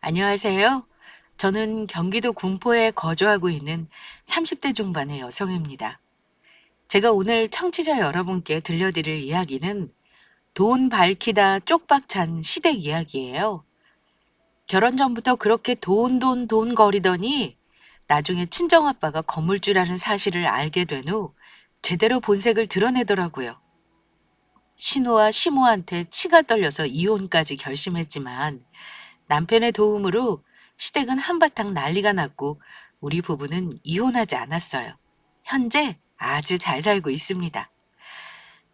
안녕하세요. 저는 경기도 군포에 거주하고 있는 30대 중반의 여성입니다. 제가 오늘 청취자 여러분께 들려드릴 이야기는 돈 밝히다 쪽박 찬 시댁 이야기예요. 결혼 전부터 그렇게 돈 거리더니 나중에 친정아빠가 건물주라는 사실을 알게 된 후 제대로 본색을 드러내더라고요. 신우와 시모한테 치가 떨려서 이혼까지 결심했지만 남편의 도움으로 시댁은 한바탕 난리가 났고 우리 부부는 이혼하지 않았어요. 현재 아주 잘 살고 있습니다.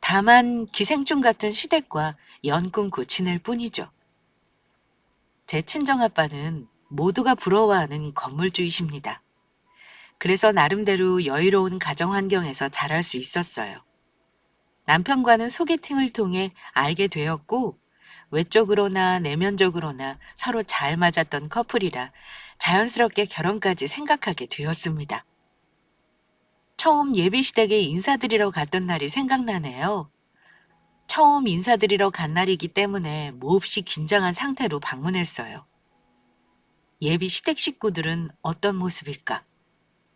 다만 기생충 같은 시댁과 연 끊고 지낼 뿐이죠. 제 친정아빠는 모두가 부러워하는 건물주이십니다. 그래서 나름대로 여유로운 가정 환경에서 자랄 수 있었어요. 남편과는 소개팅을 통해 알게 되었고 외적으로나 내면적으로나 서로 잘 맞았던 커플이라 자연스럽게 결혼까지 생각하게 되었습니다. 처음 예비시댁에 인사드리러 갔던 날이 생각나네요. 처음 인사드리러 간 날이기 때문에 몹시 긴장한 상태로 방문했어요. 예비시댁 식구들은 어떤 모습일까?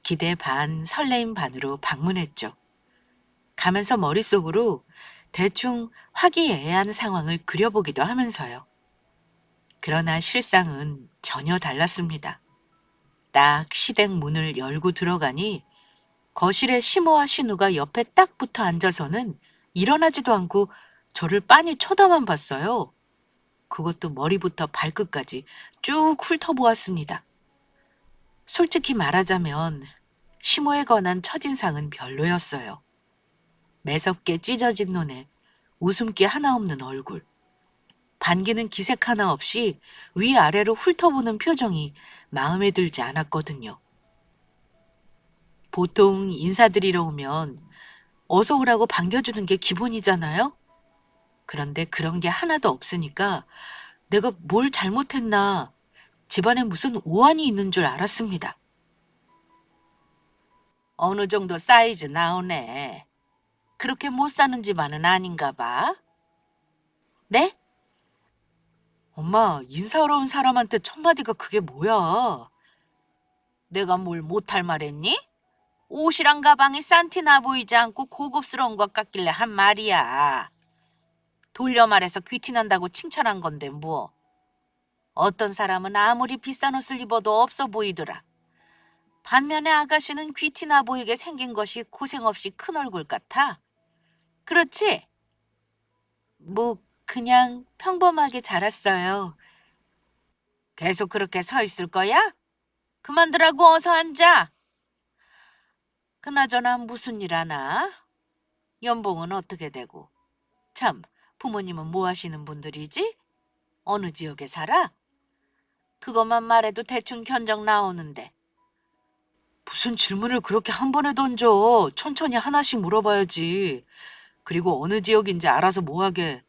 기대 반, 설레임 반으로 방문했죠. 가면서 머릿속으로 대충 화기애애한 상황을 그려보기도 하면서요. 그러나 실상은 전혀 달랐습니다. 딱 시댁 문을 열고 들어가니 거실에 시모와 신우가 옆에 딱 붙어 앉아서는 일어나지도 않고 저를 빤히 쳐다만 봤어요. 그것도 머리부터 발끝까지 쭉 훑어보았습니다. 솔직히 말하자면 시모에 관한 첫인상은 별로였어요. 매섭게 찢어진 눈에 웃음기 하나 없는 얼굴. 반기는 기색 하나 없이 위아래로 훑어보는 표정이 마음에 들지 않았거든요. 보통 인사드리러 오면 어서 오라고 반겨주는 게 기본이잖아요? 그런데 그런 게 하나도 없으니까 내가 뭘 잘못했나, 집안에 무슨 오한이 있는 줄 알았습니다. 어느 정도 사이즈 나오네. 그렇게 못 사는 집안은 아닌가 봐. 네? 엄마, 인사하러 온 사람한테 첫마디가 그게 뭐야? 내가 뭘 못할 말했니? 옷이랑 가방이 싼티나 보이지 않고 고급스러운 것 같길래 한 말이야. 돌려 말해서 귀티난다고 칭찬한 건데 뭐. 어떤 사람은 아무리 비싼 옷을 입어도 없어 보이더라. 반면에 아가씨는 귀티나 보이게 생긴 것이 고생 없이 큰 얼굴 같아. 그렇지? 뭐 그냥 평범하게 자랐어요. 계속 그렇게 서 있을 거야? 그만두라고 어서 앉아. 그나저나 무슨 일 하나? 연봉은 어떻게 되고? 참, 부모님은 뭐 하시는 분들이지? 어느 지역에 살아? 그것만 말해도 대충 견적 나오는데. 무슨 질문을 그렇게 한 번에 던져. 천천히 하나씩 물어봐야지. 그리고 어느 지역인지 알아서 뭐하게.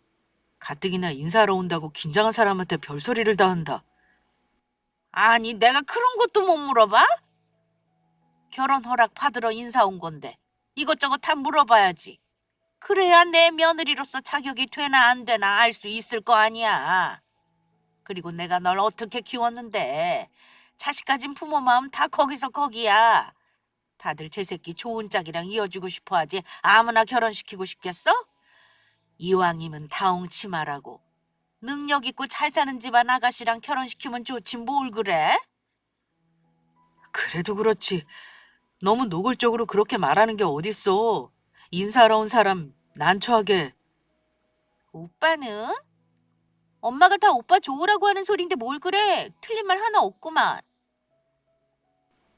가뜩이나 인사하러 온다고 긴장한 사람한테 별소리를 다 한다. 아니, 내가 그런 것도 못 물어봐? 결혼 허락 받으러 인사 온 건데 이것저것 다 물어봐야지. 그래야 내 며느리로서 자격이 되나 안 되나 알 수 있을 거 아니야. 그리고 내가 널 어떻게 키웠는데. 자식 가진 부모 마음 다 거기서 거기야. 다들 제 새끼 좋은 짝이랑 이어주고 싶어 하지 아무나 결혼시키고 싶겠어? 이왕이면 다홍치마라고. 능력 있고 잘 사는 집안 아가씨랑 결혼시키면 좋지 뭘 그래? 그래도 그렇지. 너무 노골적으로 그렇게 말하는 게 어딨어. 인사하러 온 사람 난처하게. 오빠는? 엄마가 다 오빠 좋으라고 하는 소린데 뭘 그래. 틀린 말 하나 없구만.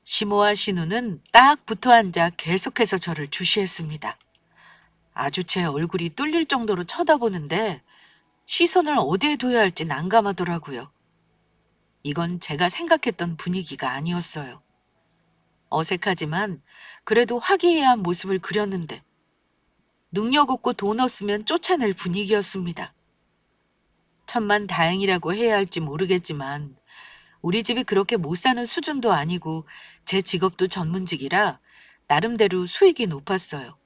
시모와 신우는 딱 붙어 앉아 계속해서 저를 주시했습니다. 아주 제 얼굴이 뚫릴 정도로 쳐다보는데 시선을 어디에 둬야 할지 난감하더라고요. 이건 제가 생각했던 분위기가 아니었어요. 어색하지만 그래도 화기애애한 모습을 그렸는데 능력 없고 돈 없으면 쫓아낼 분위기였습니다. 천만 다행이라고 해야 할지 모르겠지만 우리 집이 그렇게 못 사는 수준도 아니고 제 직업도 전문직이라 나름대로 수익이 높았어요.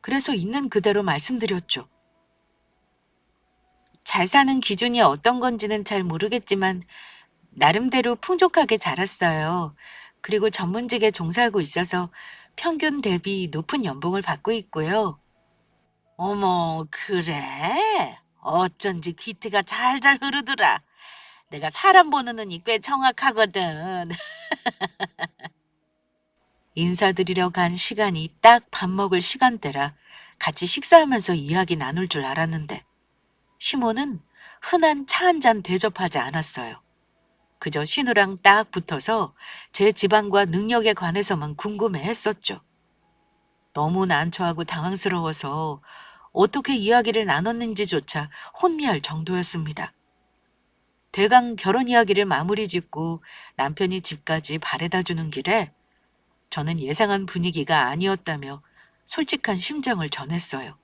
그래서 있는 그대로 말씀드렸죠. 잘 사는 기준이 어떤 건지는 잘 모르겠지만 나름대로 풍족하게 자랐어요. 그리고 전문직에 종사하고 있어서 평균 대비 높은 연봉을 받고 있고요. 어머, 그래? 어쩐지 귀트가 잘잘 흐르더라. 내가 사람 보는 눈이 꽤 정확하거든. 인사드리러 간 시간이 딱 밥 먹을 시간대라 같이 식사하면서 이야기 나눌 줄 알았는데 시모는 흔한 차 한 잔 대접하지 않았어요. 그저 신우랑 딱 붙어서 제 집안과 능력에 관해서만 궁금해했었죠. 너무 난처하고 당황스러워서 어떻게 이야기를 나눴는지조차 혼미할 정도였습니다. 대강 결혼 이야기를 마무리 짓고 남편이 집까지 바래다 주는 길에 저는 예상한 분위기가 아니었다며 솔직한 심정을 전했어요.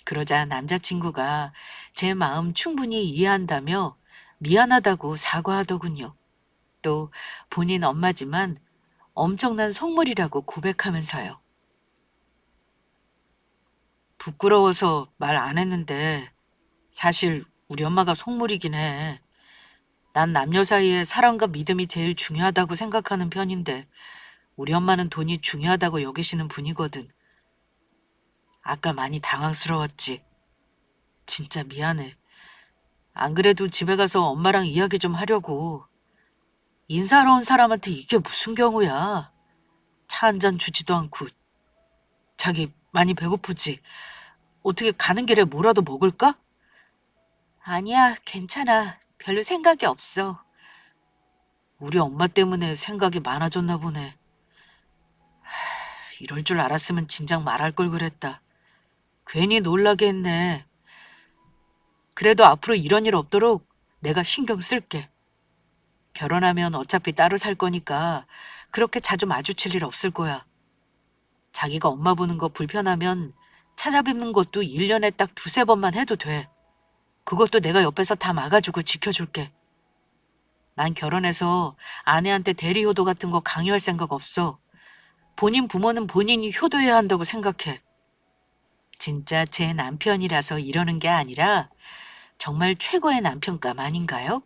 그러자 남자친구가 제 마음 충분히 이해한다며 미안하다고 사과하더군요. 또 본인 엄마지만 엄청난 속물이라고 고백하면서요. 부끄러워서 말 안 했는데 사실 우리 엄마가 속물이긴 해. 난 남녀 사이에 사랑과 믿음이 제일 중요하다고 생각하는 편인데 우리 엄마는 돈이 중요하다고 여기시는 분이거든. 아까 많이 당황스러웠지. 진짜 미안해. 안 그래도 집에 가서 엄마랑 이야기 좀 하려고. 인사하러 온 사람한테 이게 무슨 경우야. 차 한 잔 주지도 않고. 자기 많이 배고프지? 어떻게 가는 길에 뭐라도 먹을까? 아니야, 괜찮아. 별로 생각이 없어. 우리 엄마 때문에 생각이 많아졌나 보네. 이럴 줄 알았으면 진작 말할 걸 그랬다. 괜히 놀라게 했네. 그래도 앞으로 이런 일 없도록 내가 신경 쓸게. 결혼하면 어차피 따로 살 거니까 그렇게 자주 마주칠 일 없을 거야. 자기가 엄마 보는 거 불편하면 찾아뵙는 것도 1년에 딱 두세 번만 해도 돼. 그것도 내가 옆에서 다 막아주고 지켜줄게. 난 결혼해서 아내한테 대리 효도 같은 거 강요할 생각 없어. 본인 부모는 본인이 효도해야 한다고 생각해. 진짜 제 남편이라서 이러는 게 아니라 정말 최고의 남편감 아닌가요?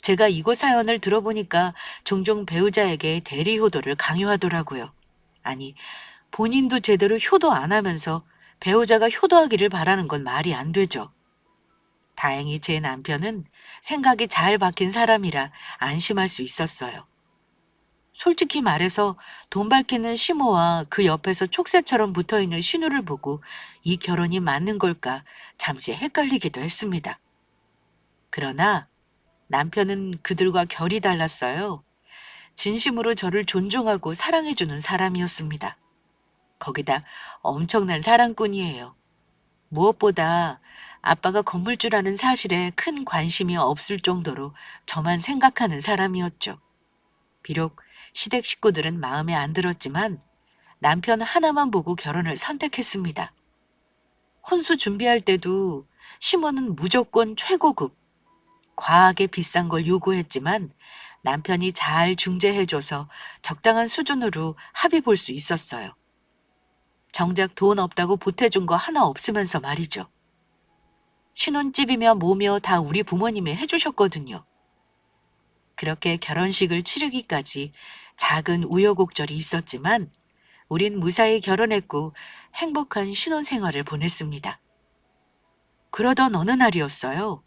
제가 이곳 사연을 들어보니까 종종 배우자에게 대리 효도를 강요하더라고요. 아니, 본인도 제대로 효도 안 하면서 배우자가 효도하기를 바라는 건 말이 안 되죠. 다행히 제 남편은 생각이 잘 박힌 사람이라 안심할 수 있었어요. 솔직히 말해서 돈 밝히는 시모와 그 옆에서 촉새처럼 붙어있는 신우를 보고 이 결혼이 맞는 걸까 잠시 헷갈리기도 했습니다. 그러나 남편은 그들과 결이 달랐어요. 진심으로 저를 존중하고 사랑해주는 사람이었습니다. 거기다 엄청난 사랑꾼이에요. 무엇보다 아빠가 건물주라는 사실에 큰 관심이 없을 정도로 저만 생각하는 사람이었죠. 비록 시댁 식구들은 마음에 안 들었지만 남편 하나만 보고 결혼을 선택했습니다. 혼수 준비할 때도 시모는 무조건 최고급, 과하게 비싼 걸 요구했지만 남편이 잘 중재해줘서 적당한 수준으로 합의 볼 수 있었어요. 정작 돈 없다고 보태준 거 하나 없으면서 말이죠. 신혼집이며 뭐며 다 우리 부모님이 해주셨거든요. 그렇게 결혼식을 치르기까지 작은 우여곡절이 있었지만 우린 무사히 결혼했고 행복한 신혼생활을 보냈습니다. 그러던 어느 날이었어요.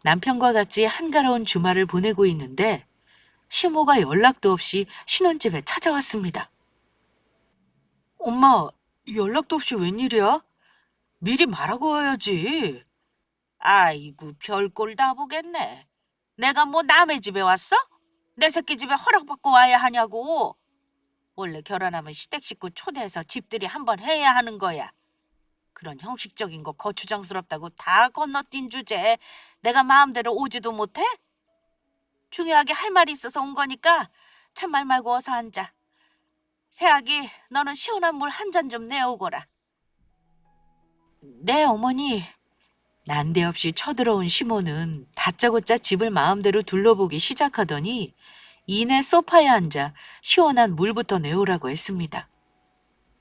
남편과 같이 한가로운 주말을 보내고 있는데 시모가 연락도 없이 신혼집에 찾아왔습니다. 엄마, 연락도 없이 웬일이야? 미리 말하고 와야지. 아이고, 별꼴 다 보겠네. 내가 뭐 남의 집에 왔어? 내 새끼 집에 허락받고 와야 하냐고. 원래 결혼하면 시댁 식구 초대해서 집들이 한번 해야 하는 거야. 그런 형식적인 거 거추장스럽다고 다 건너뛴 주제에 내가 마음대로 오지도 못해? 중요하게 할 말이 있어서 온 거니까 참말 말고 어서 앉아. 새아기, 너는 시원한 물 한 잔 좀 내오거라. 네, 어머니. 난데없이 쳐들어온 시모는 다짜고짜 집을 마음대로 둘러보기 시작하더니 이내 소파에 앉아 시원한 물부터 내오라고 했습니다.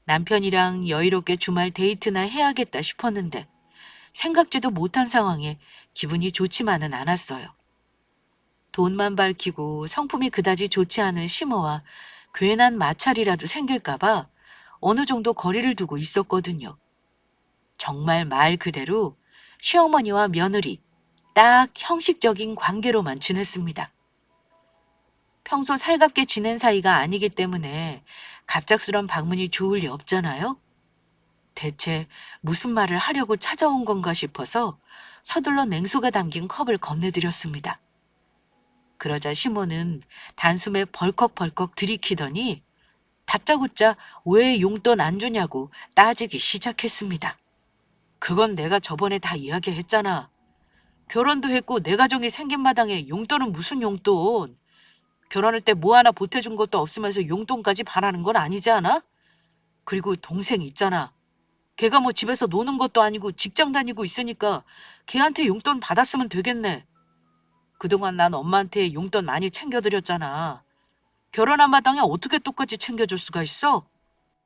남편이랑 여유롭게 주말 데이트나 해야겠다 싶었는데 생각지도 못한 상황에 기분이 좋지만은 않았어요. 돈만 밝히고 성품이 그다지 좋지 않은 시모와 괜한 마찰이라도 생길까봐 어느 정도 거리를 두고 있었거든요. 정말 말 그대로 시어머니와 며느리, 딱 형식적인 관계로만 지냈습니다. 평소 살갑게 지낸 사이가 아니기 때문에 갑작스런 방문이 좋을 리 없잖아요. 대체 무슨 말을 하려고 찾아온 건가 싶어서 서둘러 냉수가 담긴 컵을 건네드렸습니다. 그러자 시모는 단숨에 벌컥벌컥 들이키더니 다짜고짜 왜 용돈 안 주냐고 따지기 시작했습니다. 그건 내가 저번에 다 이야기했잖아. 결혼도 했고 내 가정이 생긴 마당에 용돈은 무슨 용돈. 결혼할 때 뭐 하나 보태준 것도 없으면서 용돈까지 바라는 건 아니지 않아? 그리고 동생 있잖아. 걔가 뭐 집에서 노는 것도 아니고 직장 다니고 있으니까 걔한테 용돈 받았으면 되겠네. 그동안 난 엄마한테 용돈 많이 챙겨드렸잖아. 결혼한 마당에 어떻게 똑같이 챙겨줄 수가 있어?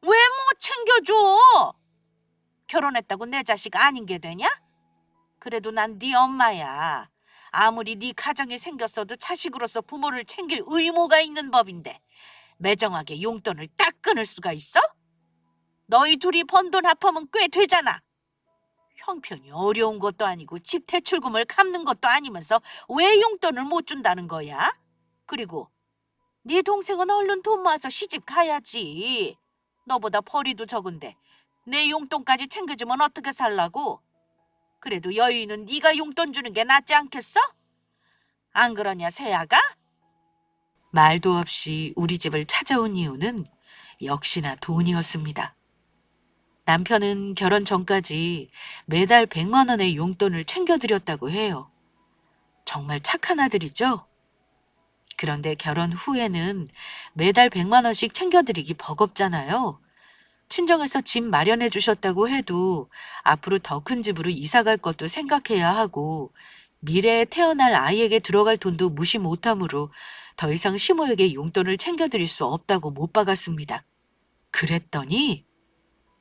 왜 못 챙겨줘? 결혼했다고 내 자식 아닌 게 되냐? 그래도 난 네 엄마야. 아무리 네 가정이 생겼어도 자식으로서 부모를 챙길 의무가 있는 법인데 매정하게 용돈을 딱 끊을 수가 있어? 너희 둘이 번 돈 합하면 꽤 되잖아. 형편이 어려운 것도 아니고 집 대출금을 갚는 것도 아니면서 왜 용돈을 못 준다는 거야? 그리고 네 동생은 얼른 돈 모아서 시집 가야지. 너보다 벌이도 적은데 내 용돈까지 챙겨주면 어떻게 살라고? 그래도 여유는 네가 용돈 주는 게 낫지 않겠어? 안 그러냐, 새아가? 말도 없이 우리 집을 찾아온 이유는 역시나 돈이었습니다. 남편은 결혼 전까지 매달 100만 원의 용돈을 챙겨드렸다고 해요. 정말 착한 아들이죠? 그런데 결혼 후에는 매달 100만 원씩 챙겨드리기 버겁잖아요. 친정에서 집 마련해 주셨다고 해도 앞으로 더 큰 집으로 이사 갈 것도 생각해야 하고 미래에 태어날 아이에게 들어갈 돈도 무시 못하므로 더 이상 시모에게 용돈을 챙겨드릴 수 없다고 못 박았습니다. 그랬더니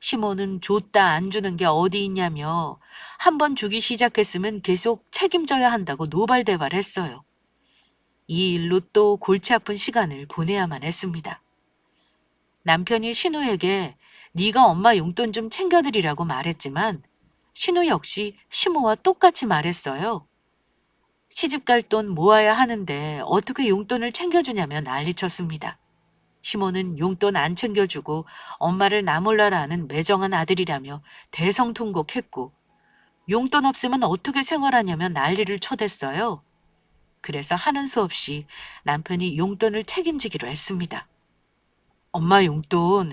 시모는 줬다 안 주는 게 어디 있냐며 한 번 주기 시작했으면 계속 책임져야 한다고 노발대발했어요. 이 일로 또 골치 아픈 시간을 보내야만 했습니다. 남편이 신우에게 네가 엄마 용돈 좀 챙겨드리라고 말했지만 신우 역시 시모와 똑같이 말했어요. 시집갈 돈 모아야 하는데 어떻게 용돈을 챙겨주냐며 난리쳤습니다. 시모는 용돈 안 챙겨주고 엄마를 나몰라라 하는 매정한 아들이라며 대성통곡했고 용돈 없으면 어떻게 생활하냐며 난리를 쳐댔어요. 그래서 하는 수 없이 남편이 용돈을 책임지기로 했습니다. 엄마 용돈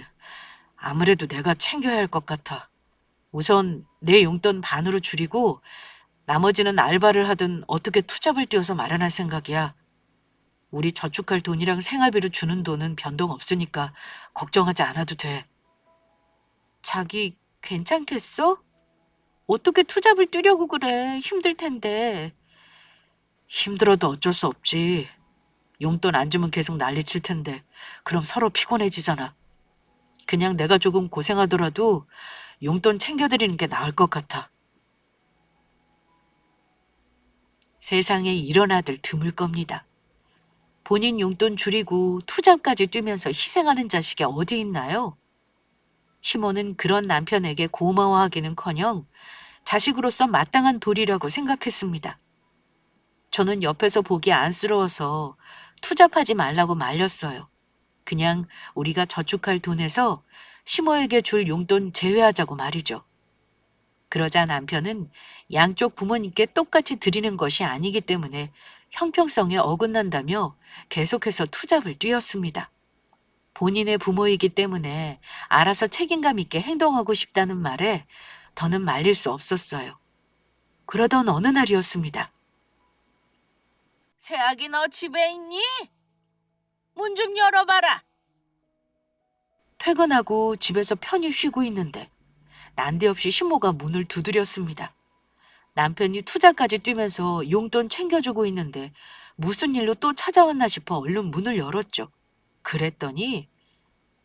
아무래도 내가 챙겨야 할 것 같아. 우선 내 용돈 반으로 줄이고 나머지는 알바를 하든 어떻게 투잡을 뛰어서 마련할 생각이야. 우리 저축할 돈이랑 생활비로 주는 돈은 변동 없으니까 걱정하지 않아도 돼. 자기 괜찮겠어? 어떻게 투잡을 뛰려고 그래. 힘들 텐데. 힘들어도 어쩔 수 없지. 용돈 안 주면 계속 난리칠 텐데 그럼 서로 피곤해지잖아. 그냥 내가 조금 고생하더라도 용돈 챙겨드리는 게 나을 것 같아. 세상에 이런 아들 드물 겁니다. 본인 용돈 줄이고 투잡까지 뛰면서 희생하는 자식이 어디 있나요? 시모는 그런 남편에게 고마워하기는커녕 자식으로서 마땅한 도리라고 생각했습니다. 저는 옆에서 보기 안쓰러워서 투잡하지 말라고 말렸어요. 그냥 우리가 저축할 돈에서 시모에게 줄 용돈 제외하자고 말이죠. 그러자 남편은 양쪽 부모님께 똑같이 드리는 것이 아니기 때문에 형평성에 어긋난다며 계속해서 투잡을 뛰었습니다. 본인의 부모이기 때문에 알아서 책임감 있게 행동하고 싶다는 말에 더는 말릴 수 없었어요. 그러던 어느 날이었습니다. 새아기 너 집에 있니? 문 좀 열어봐라. 퇴근하고 집에서 편히 쉬고 있는데 난데없이 시모가 문을 두드렸습니다. 남편이 투자까지 뛰면서 용돈 챙겨주고 있는데 무슨 일로 또 찾아왔나 싶어 얼른 문을 열었죠. 그랬더니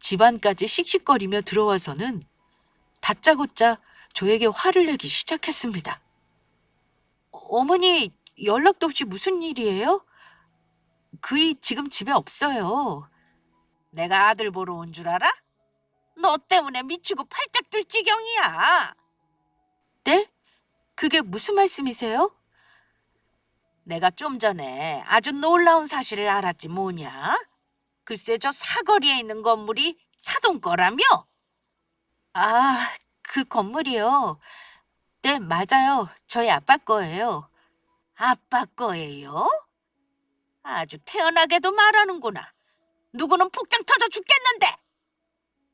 집안까지 씩씩거리며 들어와서는 다짜고짜 저에게 화를 내기 시작했습니다. 어머니 연락도 없이 무슨 일이에요? 그이 지금 집에 없어요. 내가 아들 보러 온 줄 알아? 너 때문에 미치고 팔짝 뛸 지경이야. 네? 그게 무슨 말씀이세요? 내가 좀 전에 아주 놀라운 사실을 알았지 뭐냐? 글쎄 저 사거리에 있는 건물이 사돈 거라며? 아, 그 건물이요. 네, 맞아요. 저희 아빠 거예요. 아빠 거예요? 아주 태연하게도 말하는구나. 누구는 폭장 터져 죽겠는데!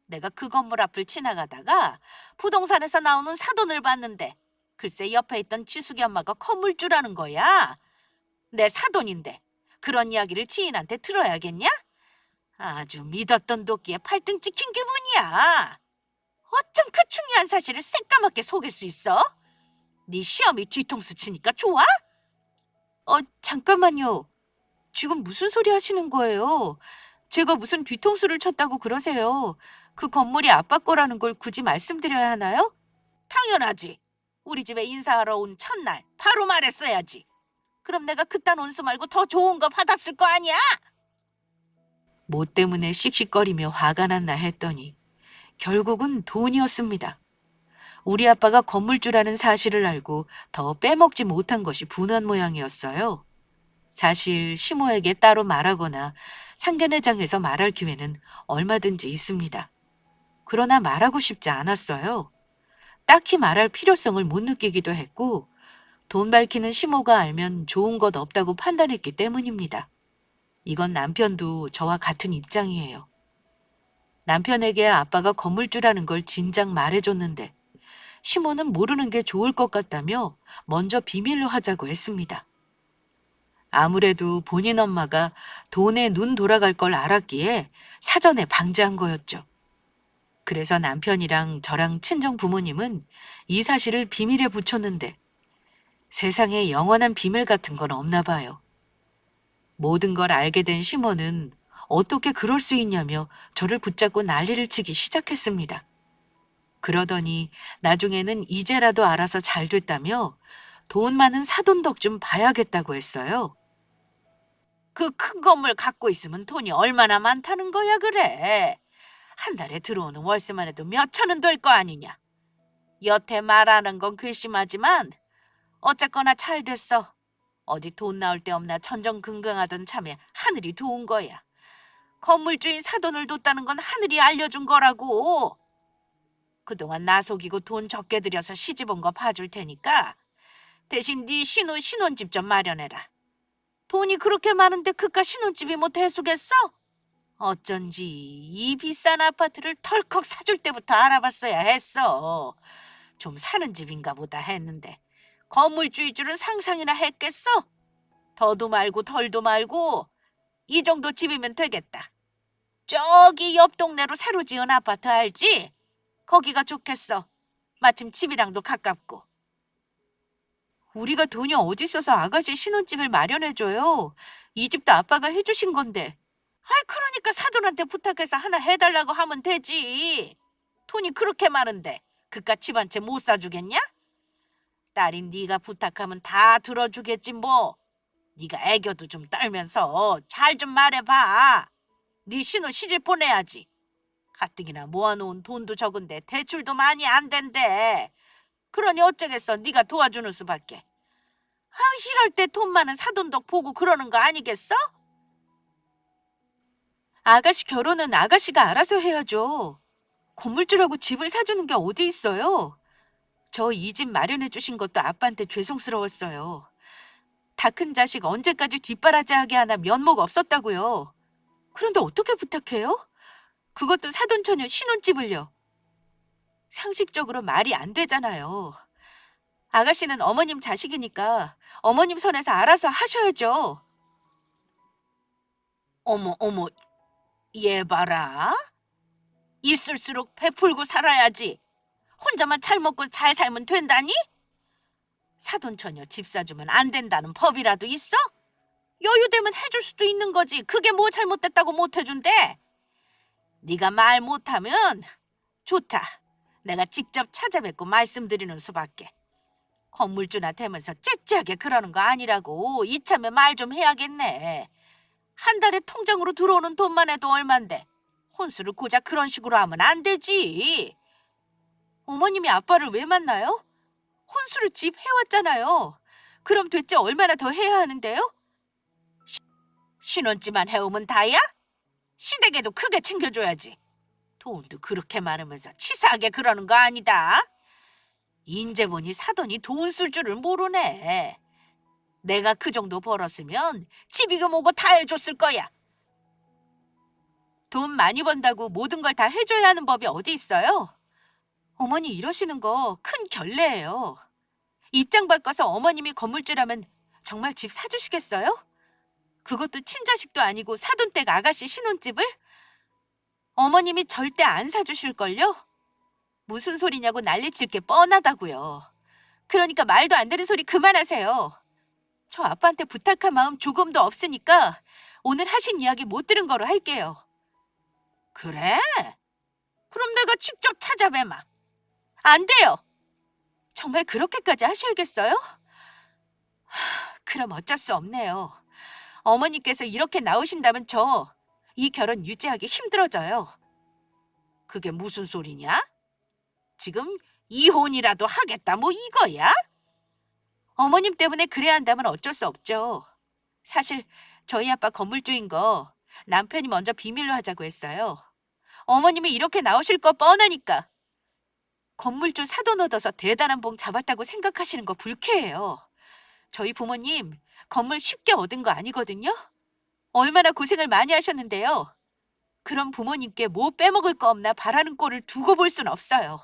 내가 그 건물 앞을 지나가다가 부동산에서 나오는 사돈을 봤는데 글쎄 옆에 있던 지숙이 엄마가 건물주라는 거야. 내 사돈인데 그런 이야기를 지인한테 들어야겠냐? 아주 믿었던 도끼에 팔등 찍힌 기분이야. 어쩜 그 중요한 사실을 새까맣게 속일 수 있어? 네 시험이 뒤통수 치니까 좋아? 잠깐만요. 지금 무슨 소리 하시는 거예요? 제가 무슨 뒤통수를 쳤다고 그러세요? 그 건물이 아빠 거라는 걸 굳이 말씀드려야 하나요? 당연하지. 우리 집에 인사하러 온 첫날 바로 말했어야지. 그럼 내가 그딴 온수 말고 더 좋은 거 받았을 거 아니야? 뭐 때문에 씩씩거리며 화가 났나 했더니 결국은 돈이었습니다. 우리 아빠가 건물주라는 사실을 알고 더 빼먹지 못한 것이 분한 모양이었어요. 사실 시모에게 따로 말하거나 상견례장에서 말할 기회는 얼마든지 있습니다. 그러나 말하고 싶지 않았어요. 딱히 말할 필요성을 못 느끼기도 했고 돈 밝히는 시모가 알면 좋은 것 없다고 판단했기 때문입니다. 이건 남편도 저와 같은 입장이에요. 남편에게 아빠가 건물주라는 걸 진작 말해줬는데 시모는 모르는 게 좋을 것 같다며 먼저 비밀로 하자고 했습니다. 아무래도 본인 엄마가 돈에 눈 돌아갈 걸 알았기에 사전에 방지한 거였죠. 그래서 남편이랑 저랑 친정 부모님은 이 사실을 비밀에 붙였는데 세상에 영원한 비밀 같은 건 없나 봐요. 모든 걸 알게 된 시모는 어떻게 그럴 수 있냐며 저를 붙잡고 난리를 치기 시작했습니다. 그러더니 나중에는 이제라도 알아서 잘 됐다며 돈 많은 사돈 덕 좀 봐야겠다고 했어요. 그 큰 건물 갖고 있으면 돈이 얼마나 많다는 거야 그래. 한 달에 들어오는 월세만 해도 몇 천은 될 거 아니냐. 여태 말하는 건 괘씸하지만 어쨌거나 잘 됐어. 어디 돈 나올 데 없나 전전긍긍하던 참에 하늘이 도운 거야. 건물주인 사돈을 뒀다는 건 하늘이 알려준 거라고. 그동안 나 속이고 돈 적게 들여서 시집 온 거 봐줄 테니까 대신 네 신혼집 좀 마련해라. 돈이 그렇게 많은데 그깟 신혼집이 뭐 대수겠어? 어쩐지 이 비싼 아파트를 덜컥 사줄 때부터 알아봤어야 했어. 좀 사는 집인가 보다 했는데 건물주의 줄은 상상이나 했겠어? 더도 말고 덜도 말고 이 정도 집이면 되겠다. 저기 옆 동네로 새로 지은 아파트 알지? 거기가 좋겠어. 마침 집이랑도 가깝고. 우리가 돈이 어디 있어서 아가씨 신혼집을 마련해줘요. 이 집도 아빠가 해주신 건데. 아이 그러니까 사돈한테 부탁해서 하나 해달라고 하면 되지. 돈이 그렇게 많은데 그깟 집 한 채 못 사주겠냐? 딸인 네가 부탁하면 다 들어주겠지 뭐. 네가 애교도 좀 떨면서 잘 좀 말해봐. 네 신혼 시집 보내야지. 가뜩이나 모아놓은 돈도 적은데 대출도 많이 안 된대. 그러니 어쩌겠어. 네가 도와주는 수밖에. 아, 이럴 때 돈 많은 사돈 덕 보고 그러는 거 아니겠어? 아가씨 결혼은 아가씨가 알아서 해야죠. 건물주라고 집을 사주는 게 어디 있어요? 저 이 집 마련해 주신 것도 아빠한테 죄송스러웠어요. 다 큰 자식 언제까지 뒷바라지하게 하나 면목 없었다고요. 그런데 어떻게 부탁해요? 그것도 사돈처녀 신혼집을요. 상식적으로 말이 안 되잖아요. 아가씨는 어머님 자식이니까 어머님 선에서 알아서 하셔야죠. 어머 어머, 얘 봐라. 있을수록 베풀고 살아야지. 혼자만 잘 먹고 잘 살면 된다니? 사돈처녀 집 사주면 안 된다는 법이라도 있어? 여유되면 해줄 수도 있는 거지. 그게 뭐 잘못됐다고 못 해준대? 네가 말 못하면 좋다. 내가 직접 찾아뵙고 말씀드리는 수밖에. 건물주나 되면서 째째하게 그러는 거 아니라고 이참에 말 좀 해야겠네. 한 달에 통장으로 들어오는 돈만 해도 얼만데 혼수를 고작 그런 식으로 하면 안 되지. 어머님이 아빠를 왜 만나요? 혼수를 집 해왔잖아요. 그럼 대체 얼마나 더 해야 하는데요? 신혼집만 해오면 다야? 시댁에도 크게 챙겨줘야지. 돈도 그렇게 많으면서 치사하게 그러는 거 아니다. 인제 보니 사돈이 돈 쓸 줄을 모르네. 내가 그 정도 벌었으면 집이고 뭐고 다 해줬을 거야. 돈 많이 번다고 모든 걸 다 해줘야 하는 법이 어디 있어요? 어머니 이러시는 거 큰 결례예요. 입장 바꿔서 어머님이 건물주라면 정말 집 사주시겠어요? 그것도 친자식도 아니고 사돈댁 아가씨 신혼집을? 어머님이 절대 안 사주실걸요? 무슨 소리냐고 난리칠 게 뻔하다고요. 그러니까 말도 안 되는 소리 그만하세요. 저 아빠한테 부탁할 마음 조금도 없으니까 오늘 하신 이야기 못 들은 거로 할게요. 그래? 그럼 내가 직접 찾아뵈마. 안 돼요. 정말 그렇게까지 하셔야겠어요? 그럼 어쩔 수 없네요. 어머니께서 이렇게 나오신다면 저 이 결혼 유지하기 힘들어져요. 그게 무슨 소리냐? 지금 이혼이라도 하겠다 뭐 이거야? 어머님 때문에 그래야 한다면 어쩔 수 없죠. 사실 저희 아빠 건물주인 거 남편이 먼저 비밀로 하자고 했어요. 어머님이 이렇게 나오실 거 뻔하니까. 건물주 사돈 얻어서 대단한 봉 잡았다고 생각하시는 거 불쾌해요. 저희 부모님 건물 쉽게 얻은 거 아니거든요. 얼마나 고생을 많이 하셨는데요. 그럼 부모님께 뭐 빼먹을 거 없나 바라는 꼴을 두고 볼 순 없어요.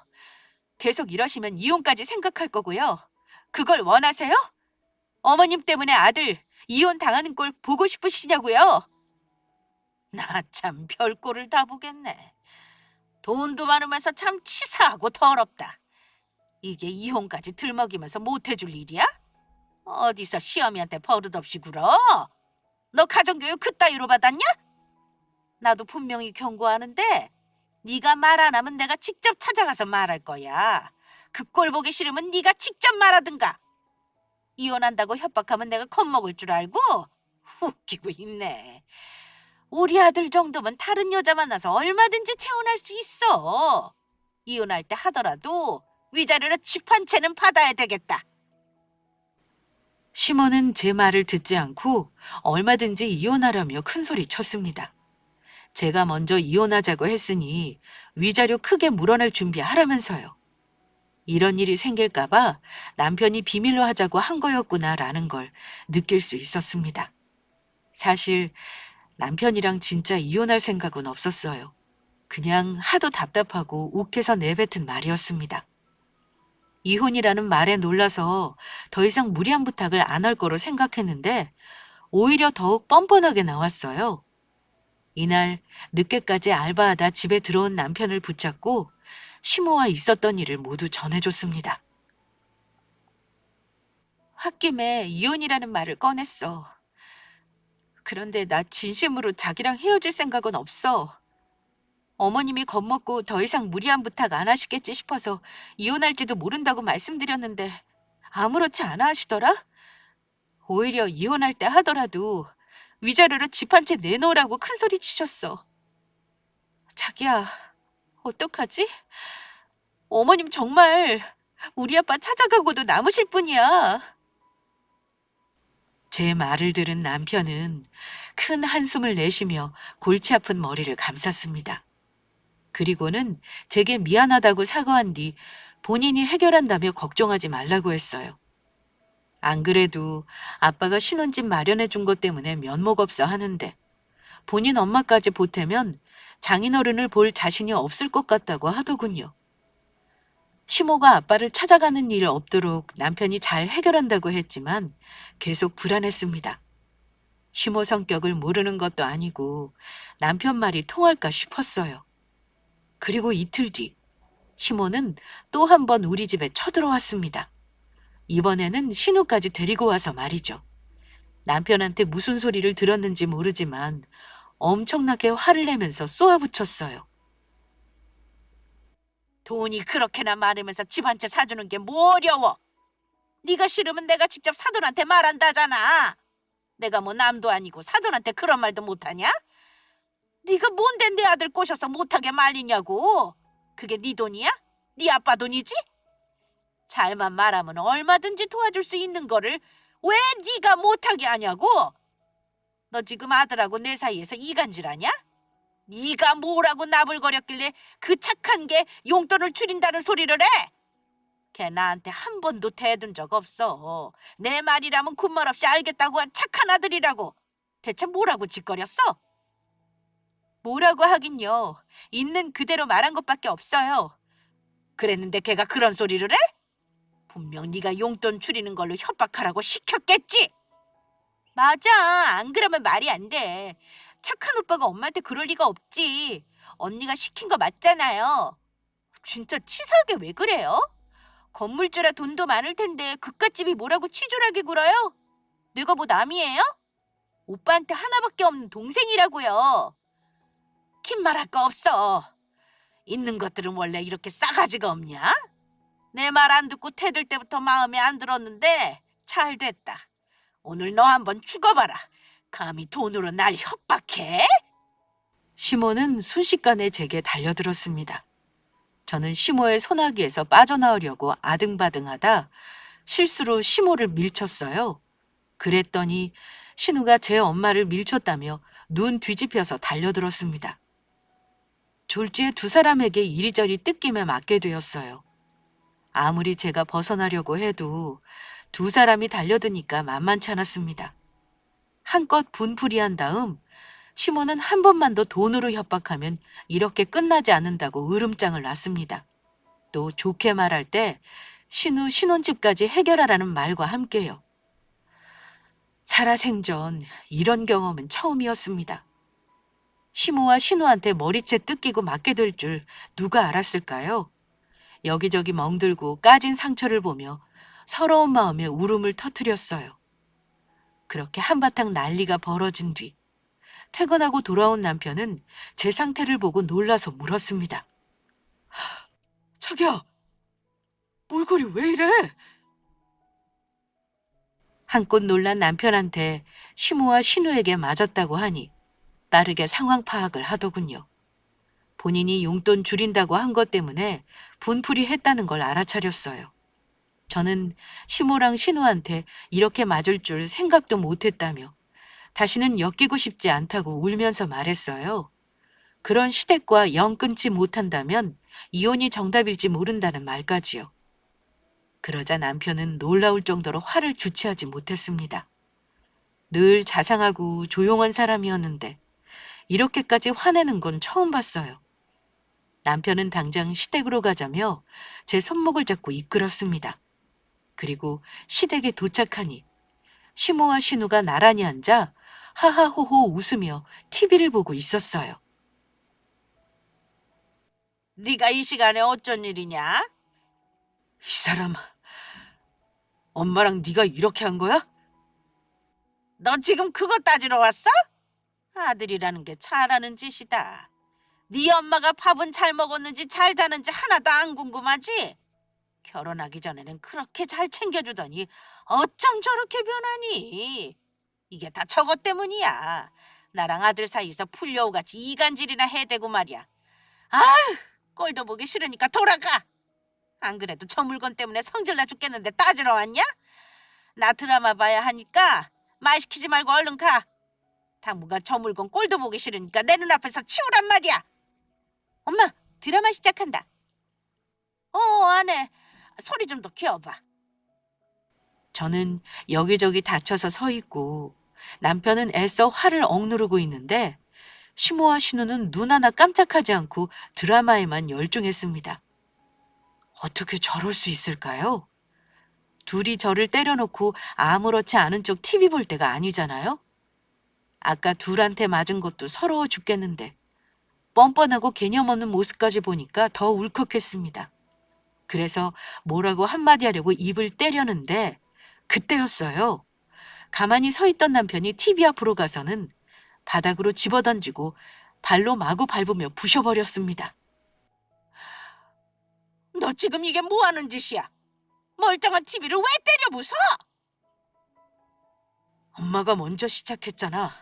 계속 이러시면 이혼까지 생각할 거고요. 그걸 원하세요? 어머님 때문에 아들 이혼 당하는 꼴 보고 싶으시냐고요? 나 참 별꼴을 다 보겠네. 돈도 많으면서 참 치사하고 더럽다. 이게 이혼까지 들먹이면서 못해줄 일이야? 어디서 시어미한테 버릇없이 굴어? 너 가정교육 그따위로 받았냐? 나도 분명히 경고하는데 네가 말 안 하면 내가 직접 찾아가서 말할 거야. 그 꼴 보기 싫으면 네가 직접 말하든가. 이혼한다고 협박하면 내가 겁먹을 줄 알고? 웃기고 있네. 우리 아들 정도면 다른 여자 만나서 얼마든지 채혼할 수 있어. 이혼할 때 하더라도 위자료로 집 한 채는 받아야 되겠다. 시몬은 제 말을 듣지 않고 얼마든지 이혼하라며 큰소리 쳤습니다. 제가 먼저 이혼하자고 했으니 위자료 크게 물어낼 준비하라면서요. 이런 일이 생길까 봐 남편이 비밀로 하자고 한 거였구나라는 걸 느낄 수 있었습니다. 사실 남편이랑 진짜 이혼할 생각은 없었어요. 그냥 하도 답답하고 욱해서 내뱉은 말이었습니다. 이혼이라는 말에 놀라서 더 이상 무리한 부탁을 안 할 거로 생각했는데 오히려 더욱 뻔뻔하게 나왔어요. 이날 늦게까지 알바하다 집에 들어온 남편을 붙잡고 시모와 있었던 일을 모두 전해줬습니다. 홧김에 이혼이라는 말을 꺼냈어. 그런데 나 진심으로 자기랑 헤어질 생각은 없어. 어머님이 겁먹고 더 이상 무리한 부탁 안 하시겠지 싶어서 이혼할지도 모른다고 말씀드렸는데 아무렇지 않아 하시더라? 오히려 이혼할 때 하더라도 위자료로 집 한 채 내놓으라고 큰소리 치셨어. 자기야, 어떡하지? 어머님 정말 우리 아빠 찾아가고도 남으실 분이야. 제 말을 들은 남편은 큰 한숨을 내쉬며 골치 아픈 머리를 감쌌습니다. 그리고는 제게 미안하다고 사과한 뒤 본인이 해결한다며 걱정하지 말라고 했어요. 안 그래도 아빠가 신혼집 마련해 준 것 때문에 면목 없어 하는데 본인 엄마까지 보태면 장인어른을 볼 자신이 없을 것 같다고 하더군요. 시모가 아빠를 찾아가는 일 없도록 남편이 잘 해결한다고 했지만 계속 불안했습니다. 시모 성격을 모르는 것도 아니고 남편 말이 통할까 싶었어요. 그리고 이틀 뒤 시모는 또 한 번 우리 집에 쳐들어왔습니다. 이번에는 신우까지 데리고 와서 말이죠. 남편한테 무슨 소리를 들었는지 모르지만 엄청나게 화를 내면서 쏘아붙였어요. 돈이 그렇게나 많으면서 집 한 채 사주는 게 뭐 어려워. 네가 싫으면 내가 직접 사돈한테 말한다잖아. 내가 뭐 남도 아니고 사돈한테 그런 말도 못하냐? 네가 뭔데 내 아들 꼬셔서 못하게 말리냐고. 그게 네 돈이야? 네 아빠 돈이지? 잘만 말하면 얼마든지 도와줄 수 있는 거를 왜 네가 못하게 하냐고. 너 지금 아들하고 내 사이에서 이간질하냐? 네가 뭐라고 나불거렸길래 그 착한 게 용돈을 줄인다는 소리를 해? 걔 나한테 한 번도 대든 적 없어. 내 말이라면 군말 없이 알겠다고 한 착한 아들이라고. 대체 뭐라고 짓거렸어? 뭐라고 하긴요. 있는 그대로 말한 것밖에 없어요. 그랬는데 걔가 그런 소리를 해? 분명 네가 용돈 줄이는 걸로 협박하라고 시켰겠지? 맞아. 안 그러면 말이 안 돼. 착한 오빠가 엄마한테 그럴 리가 없지. 언니가 시킨 거 맞잖아요. 진짜 치사하게 왜 그래요? 건물주라 돈도 많을 텐데 그깟집이 뭐라고 치졸하게 굴어요? 내가 뭐 남이에요? 오빠한테 하나밖에 없는 동생이라고요. 긴 말할 거 없어. 있는 것들은 원래 이렇게 싸가지가 없냐? 내 말 안 듣고 태들 때부터 마음에 안 들었는데 잘 됐다. 오늘 너 한번 죽어봐라. 감히 돈으로 날 협박해? 시모는 순식간에 제게 달려들었습니다. 저는 시모의 소나기에서 빠져나오려고 아등바등하다 실수로 시모를 밀쳤어요. 그랬더니 신우가 제 엄마를 밀쳤다며 눈 뒤집혀서 달려들었습니다. 졸지에 두 사람에게 이리저리 뜯김에 맞게 되었어요. 아무리 제가 벗어나려고 해도 두 사람이 달려드니까 만만치 않았습니다. 한껏 분풀이한 다음 시모는 한 번만 더 돈으로 협박하면 이렇게 끝나지 않는다고 으름장을 놨습니다. 또 좋게 말할 때 신우 신혼집까지 해결하라는 말과 함께요. 살아생전 이런 경험은 처음이었습니다. 시모와 신우한테 머리채 뜯기고 맞게 될 줄 누가 알았을까요? 여기저기 멍들고 까진 상처를 보며 서러운 마음에 울음을 터뜨렸어요. 그렇게 한바탕 난리가 벌어진 뒤 퇴근하고 돌아온 남편은 제 상태를 보고 놀라서 물었습니다. 자기야, 몰골이 왜 이래? 한껏 놀란 남편한테 시모와 신우에게 맞았다고 하니 빠르게 상황 파악을 하더군요. 본인이 용돈 줄인다고 한 것 때문에 분풀이 했다는 걸 알아차렸어요. 저는 시모랑 신우한테 이렇게 맞을 줄 생각도 못했다며 다시는 엮이고 싶지 않다고 울면서 말했어요. 그런 시댁과 영 끊지 못한다면 이혼이 정답일지 모른다는 말까지요. 그러자 남편은 놀라울 정도로 화를 주체하지 못했습니다. 늘 자상하고 조용한 사람이었는데 이렇게까지 화내는 건 처음 봤어요. 남편은 당장 시댁으로 가자며 제 손목을 잡고 이끌었습니다. 그리고 시댁에 도착하니 시모와 신우가 나란히 앉아 하하호호 웃으며 TV를 보고 있었어요. 네가 이 시간에 어쩐 일이냐? 이 사람, 엄마랑 네가 이렇게 한 거야? 너 지금 그거 따지러 왔어? 아들이라는 게 잘하는 짓이다. 네 엄마가 밥은 잘 먹었는지 잘 자는지 하나도 안 궁금하지? 결혼하기 전에는 그렇게 잘 챙겨주더니 어쩜 저렇게 변하니? 이게 다 저것 때문이야. 나랑 아들 사이에서 풀려오같이 이간질이나 해대고 말이야. 아휴, 꼴도 보기 싫으니까 돌아가. 안 그래도 저 물건 때문에 성질나 죽겠는데 따지러 왔냐? 나 드라마 봐야 하니까 말 시키지 말고 얼른 가. 당분간 저 물건 꼴도 보기 싫으니까 내 눈앞에서 치우란 말이야. 엄마, 드라마 시작한다. 안 해. 소리 좀 더 키워봐. 저는 여기저기 다쳐서 서 있고 남편은 애써 화를 억누르고 있는데 시모와 신우는 눈 하나 깜짝하지 않고 드라마에만 열중했습니다. 어떻게 저럴 수 있을까요? 둘이 저를 때려놓고 아무렇지 않은 쪽 TV 볼 때가 아니잖아요? 아까 둘한테 맞은 것도 서러워 죽겠는데 뻔뻔하고 개념 없는 모습까지 보니까 더 울컥했습니다. 그래서 뭐라고 한마디 하려고 입을 때렸는데 그때였어요. 가만히 서 있던 남편이 TV 앞으로 가서는 바닥으로 집어던지고 발로 마구 밟으며 부셔버렸습니다. 너 지금 이게 뭐 하는 짓이야? 멀쩡한 TV를 왜 때려 부숴? 엄마가 먼저 시작했잖아.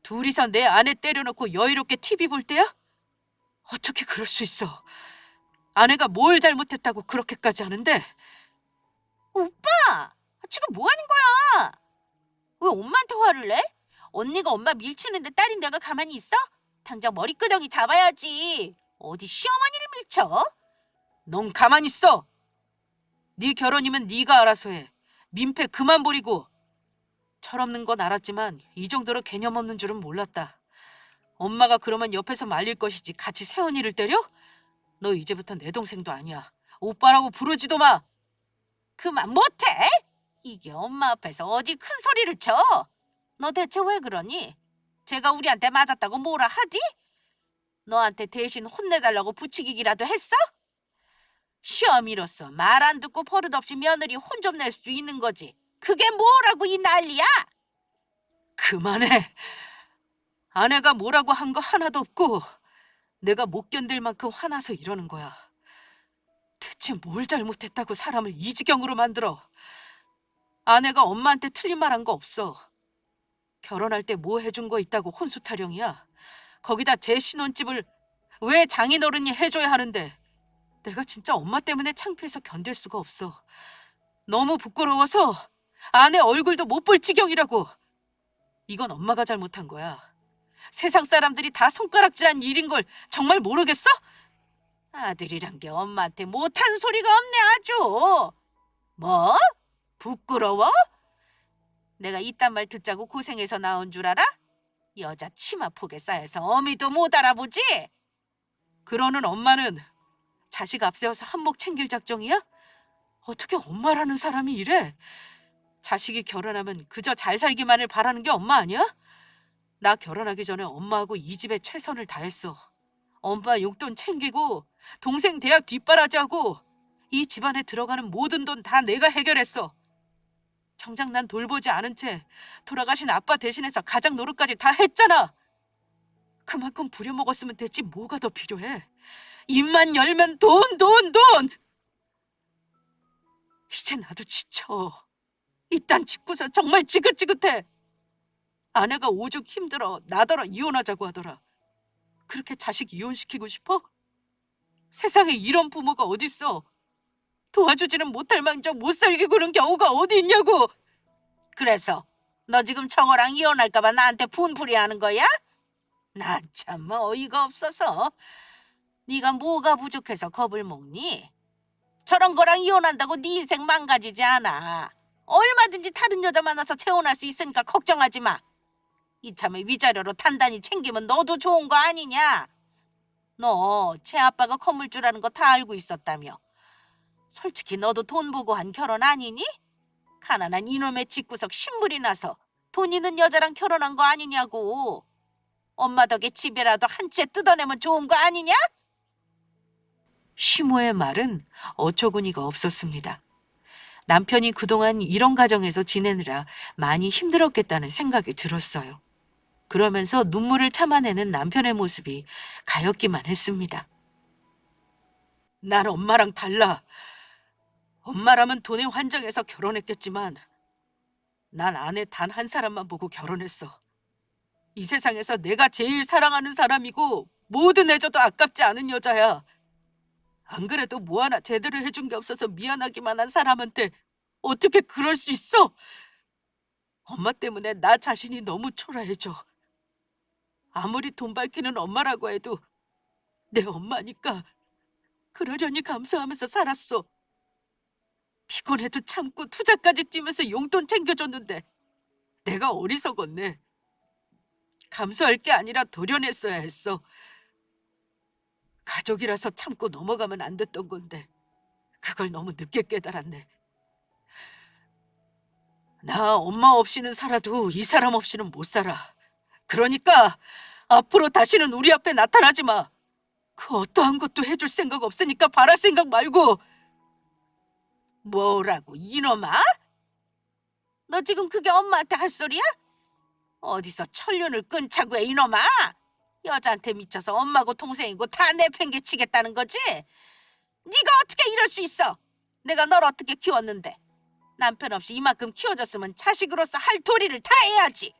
둘이서 내 아내 때려놓고 여유롭게 TV 볼 때야? 어떻게 그럴 수 있어? 아내가 뭘 잘못했다고 그렇게까지 하는데? 오빠! 지금 뭐 하는 거야? 왜 엄마한테 화를 내? 언니가 엄마 밀치는데 딸인 내가 가만히 있어? 당장 머리끄덩이 잡아야지. 어디 시어머니를 밀쳐? 넌 가만히 있어. 네 결혼이면 네가 알아서 해. 민폐 그만 부리고. 철없는 건 알았지만 이 정도로 개념 없는 줄은 몰랐다. 엄마가 그러면 옆에서 말릴 것이지 같이 새언니를 때려? 너 이제부터 내 동생도 아니야. 오빠라고 부르지도 마. 그만 못해? 이게 엄마 앞에서 어디 큰 소리를 쳐? 너 대체 왜 그러니? 제가 우리한테 맞았다고 뭐라 하디? 너한테 대신 혼내달라고 부추기기라도 했어? 시어미로서 말 안 듣고 버릇없이 며느리 혼 좀 낼 수 있는 거지. 그게 뭐라고 이 난리야? 그만해. 아내가 뭐라고 한 거 하나도 없고 내가 못 견딜 만큼 화나서 이러는 거야. 대체 뭘 잘못했다고 사람을 이 지경으로 만들어? 아내가 엄마한테 틀린 말 한 거 없어. 결혼할 때 뭐 해준 거 있다고 혼수 타령이야. 거기다 제 신혼집을 왜 장인어른이 해줘야 하는데 내가 진짜 엄마 때문에 창피해서 견딜 수가 없어. 너무 부끄러워서 아내 얼굴도 못 볼 지경이라고. 이건 엄마가 잘못한 거야. 세상 사람들이 다 손가락질한 일인 걸 정말 모르겠어? 아들이란 게 엄마한테 못한 소리가 없네 아주. 뭐? 부끄러워? 내가 이딴 말 듣자고 고생해서 나온 줄 알아? 여자 치마 폭에 쌓여서 어미도 못 알아보지? 그러는 엄마는 자식 앞세워서 한몫 챙길 작정이야? 어떻게 엄마라는 사람이 이래? 자식이 결혼하면 그저 잘 살기만을 바라는 게 엄마 아니야? 나 결혼하기 전에 엄마하고 이 집에 최선을 다했어. 엄마 용돈 챙기고 동생 대학 뒷바라지하고 이 집안에 들어가는 모든 돈 다 내가 해결했어. 정작 난 돌보지 않은 채 돌아가신 아빠 대신해서 가장 노릇까지 다 했잖아. 그만큼 부려먹었으면 됐지 뭐가 더 필요해. 입만 열면 돈, 돈, 돈! 이제 나도 지쳐. 이딴 짓고서 정말 지긋지긋해. 아내가 오죽 힘들어 나더러 이혼하자고 하더라. 그렇게 자식 이혼시키고 싶어? 세상에 이런 부모가 어딨어. 도와주지는 못할 망정 못 살게 구는 경우가 어디 있냐고. 그래서 너 지금 청어랑 이혼할까 봐 나한테 분풀이하는 거야? 난 참 어이가 없어서. 네가 뭐가 부족해서 겁을 먹니? 저런 거랑 이혼한다고 네 인생 망가지지 않아. 얼마든지 다른 여자 만나서 재혼할 수 있으니까 걱정하지 마. 이참에 위자료로 단단히 챙기면 너도 좋은 거 아니냐? 너 제 아빠가 건물주라는 거 다 알고 있었다며. 솔직히 너도 돈 보고 한 결혼 아니니? 가난한 이놈의 집구석 신물이 나서 돈 있는 여자랑 결혼한 거 아니냐고. 엄마 덕에 집이라도 한 채 뜯어내면 좋은 거 아니냐? 시모의 말은 어처구니가 없었습니다. 남편이 그동안 이런 가정에서 지내느라 많이 힘들었겠다는 생각이 들었어요. 그러면서 눈물을 참아내는 남편의 모습이 가엾기만 했습니다. 난 엄마랑 달라. 엄마라면 돈에 환장해서 결혼했겠지만 난 아내 단 한 사람만 보고 결혼했어. 이 세상에서 내가 제일 사랑하는 사람이고 뭐든 해줘도 아깝지 않은 여자야. 안 그래도 뭐 하나 제대로 해준 게 없어서 미안하기만 한 사람한테 어떻게 그럴 수 있어? 엄마 때문에 나 자신이 너무 초라해져. 아무리 돈 밝히는 엄마라고 해도 내 엄마니까 그러려니 감사하면서 살았어. 피곤해도 참고 투자까지 뛰면서 용돈 챙겨줬는데 내가 어리석었네. 감사할 게 아니라 도려냈어야 했어. 가족이라서 참고 넘어가면 안 됐던 건데 그걸 너무 늦게 깨달았네. 나 엄마 없이는 살아도 이 사람 없이는 못 살아. 그러니까 앞으로 다시는 우리 앞에 나타나지 마. 그 어떠한 것도 해줄 생각 없으니까 바랄 생각 말고. 뭐라고 이놈아? 너 지금 그게 엄마한테 할 소리야? 어디서 천륜을 끊자고 해 이놈아? 여자한테 미쳐서 엄마고 동생이고 다 내팽개치겠다는 거지? 네가 어떻게 이럴 수 있어? 내가 널 어떻게 키웠는데? 남편 없이 이만큼 키워줬으면 자식으로서 할 도리를 다 해야지.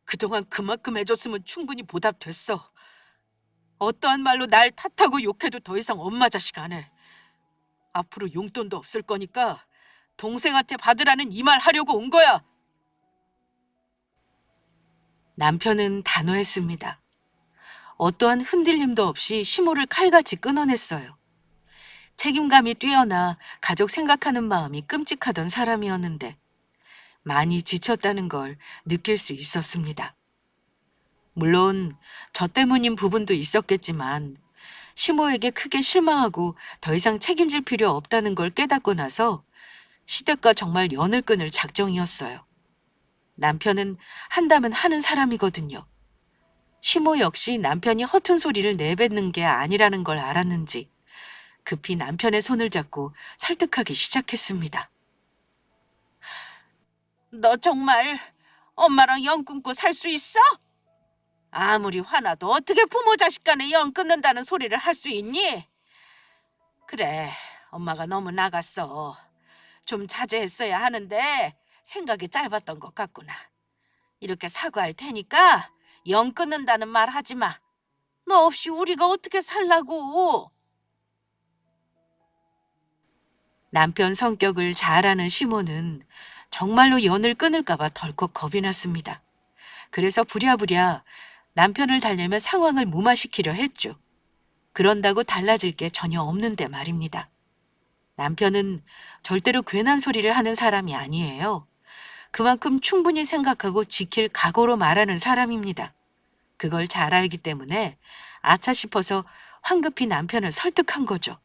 그동안 그만큼 해줬으면 충분히 보답됐어. 어떠한 말로 날 탓하고 욕해도 더 이상 엄마 자식 안 해. 앞으로 용돈도 없을 거니까 동생한테 받으라는 이 말 하려고 온 거야. 남편은 단호했습니다. 어떠한 흔들림도 없이 시모를 칼같이 끊어냈어요. 책임감이 뛰어나 가족 생각하는 마음이 끔찍하던 사람이었는데 많이 지쳤다는 걸 느낄 수 있었습니다. 물론 저 때문인 부분도 있었겠지만 시모에게 크게 실망하고 더 이상 책임질 필요 없다는 걸 깨닫고 나서 시댁과 정말 연을 끊을 작정이었어요. 남편은 한다면 하는 사람이거든요. 시모 역시 남편이 허튼 소리를 내뱉는 게 아니라는 걸 알았는지 급히 남편의 손을 잡고 설득하기 시작했습니다. 너 정말 엄마랑 연 끊고 살 수 있어? 아무리 화나도 어떻게 부모 자식 간에 연 끊는다는 소리를 할 수 있니? 그래, 엄마가 너무 나갔어. 좀 자제했어야 하는데 생각이 짧았던 것 같구나. 이렇게 사과할 테니까 연 끊는다는 말 하지 마. 너 없이 우리가 어떻게 살라고? 남편 성격을 잘 아는 시모는 정말로 연을 끊을까 봐 덜컥 겁이 났습니다. 그래서 부랴부랴 남편을 달래며 상황을 무마시키려 했죠. 그런다고 달라질 게 전혀 없는데 말입니다. 남편은 절대로 괜한 소리를 하는 사람이 아니에요. 그만큼 충분히 생각하고 지킬 각오로 말하는 사람입니다. 그걸 잘 알기 때문에 아차 싶어서 황급히 남편을 설득한 거죠.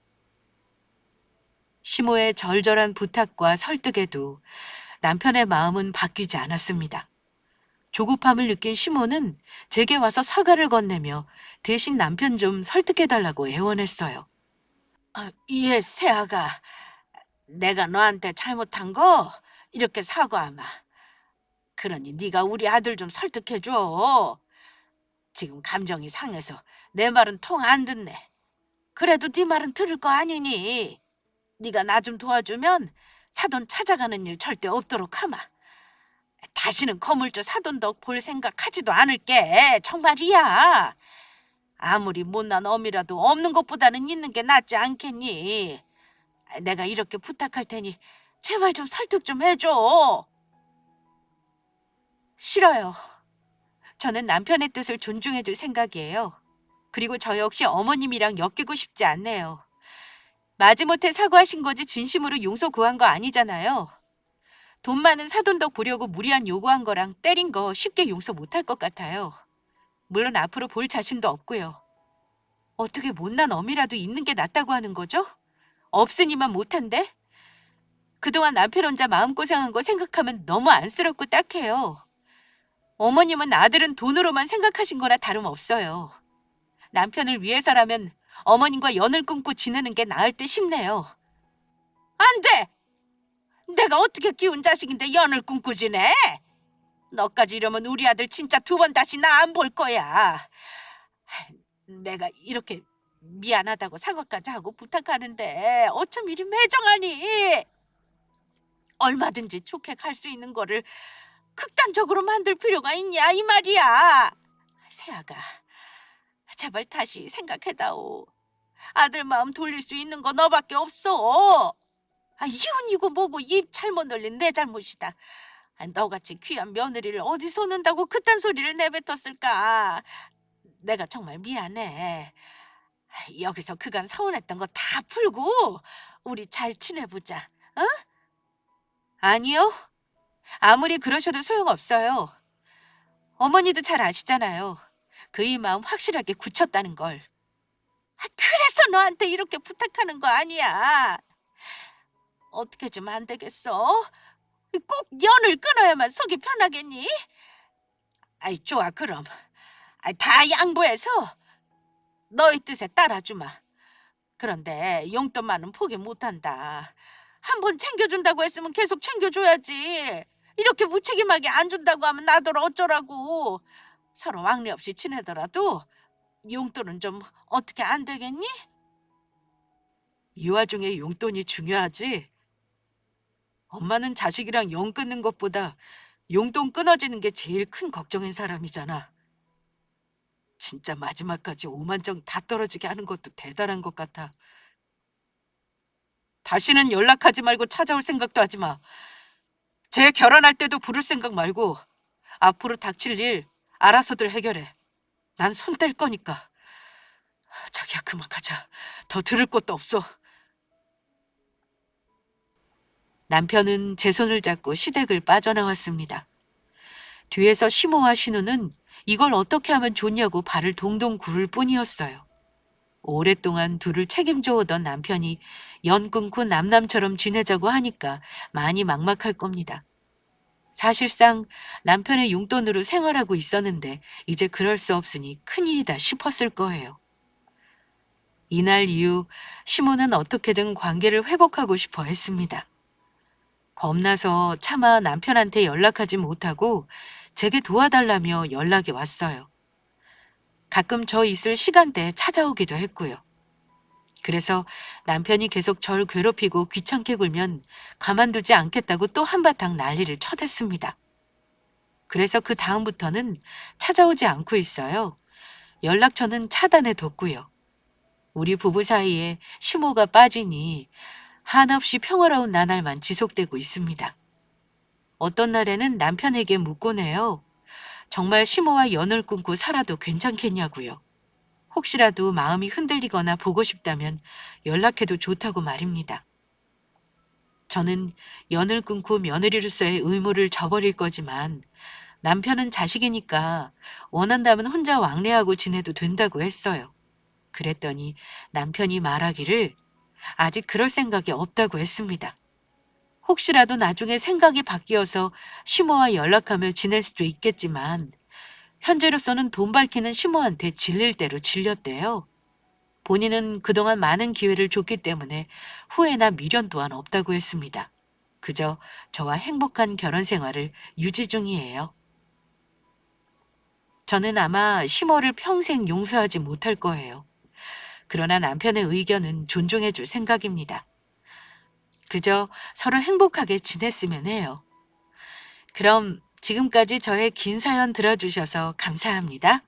시모의 절절한 부탁과 설득에도 남편의 마음은 바뀌지 않았습니다. 조급함을 느낀 시모는 제게 와서 사과를 건네며 대신 남편 좀 설득해달라고 애원했어요. 예, 세아가. 내가 너한테 잘못한 거 이렇게 사과하마. 그러니 네가 우리 아들 좀 설득해줘. 지금 감정이 상해서 내 말은 통 안 듣네. 그래도 네 말은 들을 거 아니니. 네가 나 좀 도와주면 사돈 찾아가는 일 절대 없도록 하마. 다시는 거물주 사돈 덕 볼 생각 하지도 않을게. 정말이야. 아무리 못난 어미라도 없는 것보다는 있는 게 낫지 않겠니? 내가 이렇게 부탁할 테니 제발 좀 설득 좀 해줘. 싫어요. 저는 남편의 뜻을 존중해줄 생각이에요. 그리고 저 역시 어머님이랑 엮이고 싶지 않네요. 마지못해 사과하신 거지 진심으로 용서 구한 거 아니잖아요. 돈 많은 사돈 덕 보려고 무리한 요구한 거랑 때린 거 쉽게 용서 못할 것 같아요. 물론 앞으로 볼 자신도 없고요. 어떻게 못난 어미라도 있는 게 낫다고 하는 거죠? 없으니만 못한데? 그동안 남편 혼자 마음고생한 거 생각하면 너무 안쓰럽고 딱해요. 어머님은 아들은 돈으로만 생각하신 거나 다름없어요. 남편을 위해서라면 어머님과 연을 끊고 지내는 게 나을 듯 싶네요. 안 돼! 내가 어떻게 키운 자식인데 연을 끊고 지내? 너까지 이러면 우리 아들 진짜 두 번 다시 나 안 볼 거야. 내가 이렇게 미안하다고 사과까지 하고 부탁하는데 어쩜 이리 매정하니? 얼마든지 좋게 갈 수 있는 거를 극단적으로 만들 필요가 있냐 이 말이야. 세아가, 제발 다시 생각해다오. 아들 마음 돌릴 수 있는 거 너밖에 없어. 이혼이고 뭐고 입 잘못 놀린 내 잘못이다. 너같이 귀한 며느리를 어디서 논다고 그딴 소리를 내뱉었을까. 내가 정말 미안해. 여기서 그간 서운했던 거 다 풀고 우리 잘 지내보자. 어? 아니요. 아무리 그러셔도 소용없어요. 어머니도 잘 아시잖아요. 그의 마음 확실하게 굳혔다는 걸. 그래서 너한테 이렇게 부탁하는 거 아니야. 어떻게 좀 안 되겠어? 꼭 연을 끊어야만 속이 편하겠니? 좋아 그럼. 다 양보해서 너의 뜻에 따라주마. 그런데 용돈만은 포기 못한다. 한 번 챙겨준다고 했으면 계속 챙겨줘야지. 이렇게 무책임하게 안 준다고 하면 나더러 어쩌라고. 서로 왕래 없이 지내더라도 용돈은 좀 어떻게 안 되겠니? 이 와중에 용돈이 중요하지? 엄마는 자식이랑 영 끊는 것보다 용돈 끊어지는 게 제일 큰 걱정인 사람이잖아. 진짜 마지막까지 오만정 다 떨어지게 하는 것도 대단한 것 같아. 다시는 연락하지 말고 찾아올 생각도 하지 마. 쟤 결혼할 때도 부를 생각 말고 앞으로 닥칠 일 알아서들 해결해. 난 손 뗄 거니까. 자기야, 그만 가자. 더 들을 것도 없어. 남편은 제 손을 잡고 시댁을 빠져나왔습니다. 뒤에서 시모와 신우는 이걸 어떻게 하면 좋냐고 발을 동동 구를 뿐이었어요. 오랫동안 둘을 책임져 오던 남편이 연 끊고 남남처럼 지내자고 하니까 많이 막막할 겁니다. 사실상 남편의 용돈으로 생활하고 있었는데 이제 그럴 수 없으니 큰일이다 싶었을 거예요. 이날 이후 시모는 어떻게든 관계를 회복하고 싶어 했습니다. 겁나서 차마 남편한테 연락하지 못하고 제게 도와달라며 연락이 왔어요. 가끔 저 있을 시간대에 찾아오기도 했고요. 그래서 남편이 계속 절 괴롭히고 귀찮게 굴면 가만두지 않겠다고 또 한바탕 난리를 쳐댔습니다. 그래서 그 다음부터는 찾아오지 않고 있어요. 연락처는 차단해 뒀고요. 우리 부부 사이에 시모가 빠지니 한없이 평화로운 나날만 지속되고 있습니다. 어떤 날에는 남편에게 묻곤 해요. 정말 시모와 연을 끊고 살아도 괜찮겠냐고요. 혹시라도 마음이 흔들리거나 보고 싶다면 연락해도 좋다고 말입니다. 저는 연을 끊고 며느리로서의 의무를 저버릴 거지만 남편은 자식이니까 원한다면 혼자 왕래하고 지내도 된다고 했어요. 그랬더니 남편이 말하기를 아직 그럴 생각이 없다고 했습니다. 혹시라도 나중에 생각이 바뀌어서 시모와 연락하며 지낼 수도 있겠지만 현재로서는 돈 밝히는 시모한테 질릴 대로 질렸대요. 본인은 그동안 많은 기회를 줬기 때문에 후회나 미련 또한 없다고 했습니다. 그저 저와 행복한 결혼 생활을 유지 중이에요. 저는 아마 시모를 평생 용서하지 못할 거예요. 그러나 남편의 의견은 존중해 줄 생각입니다. 그저 서로 행복하게 지냈으면 해요. 그럼 지금까지 저의 긴 사연 들어주셔서 감사합니다.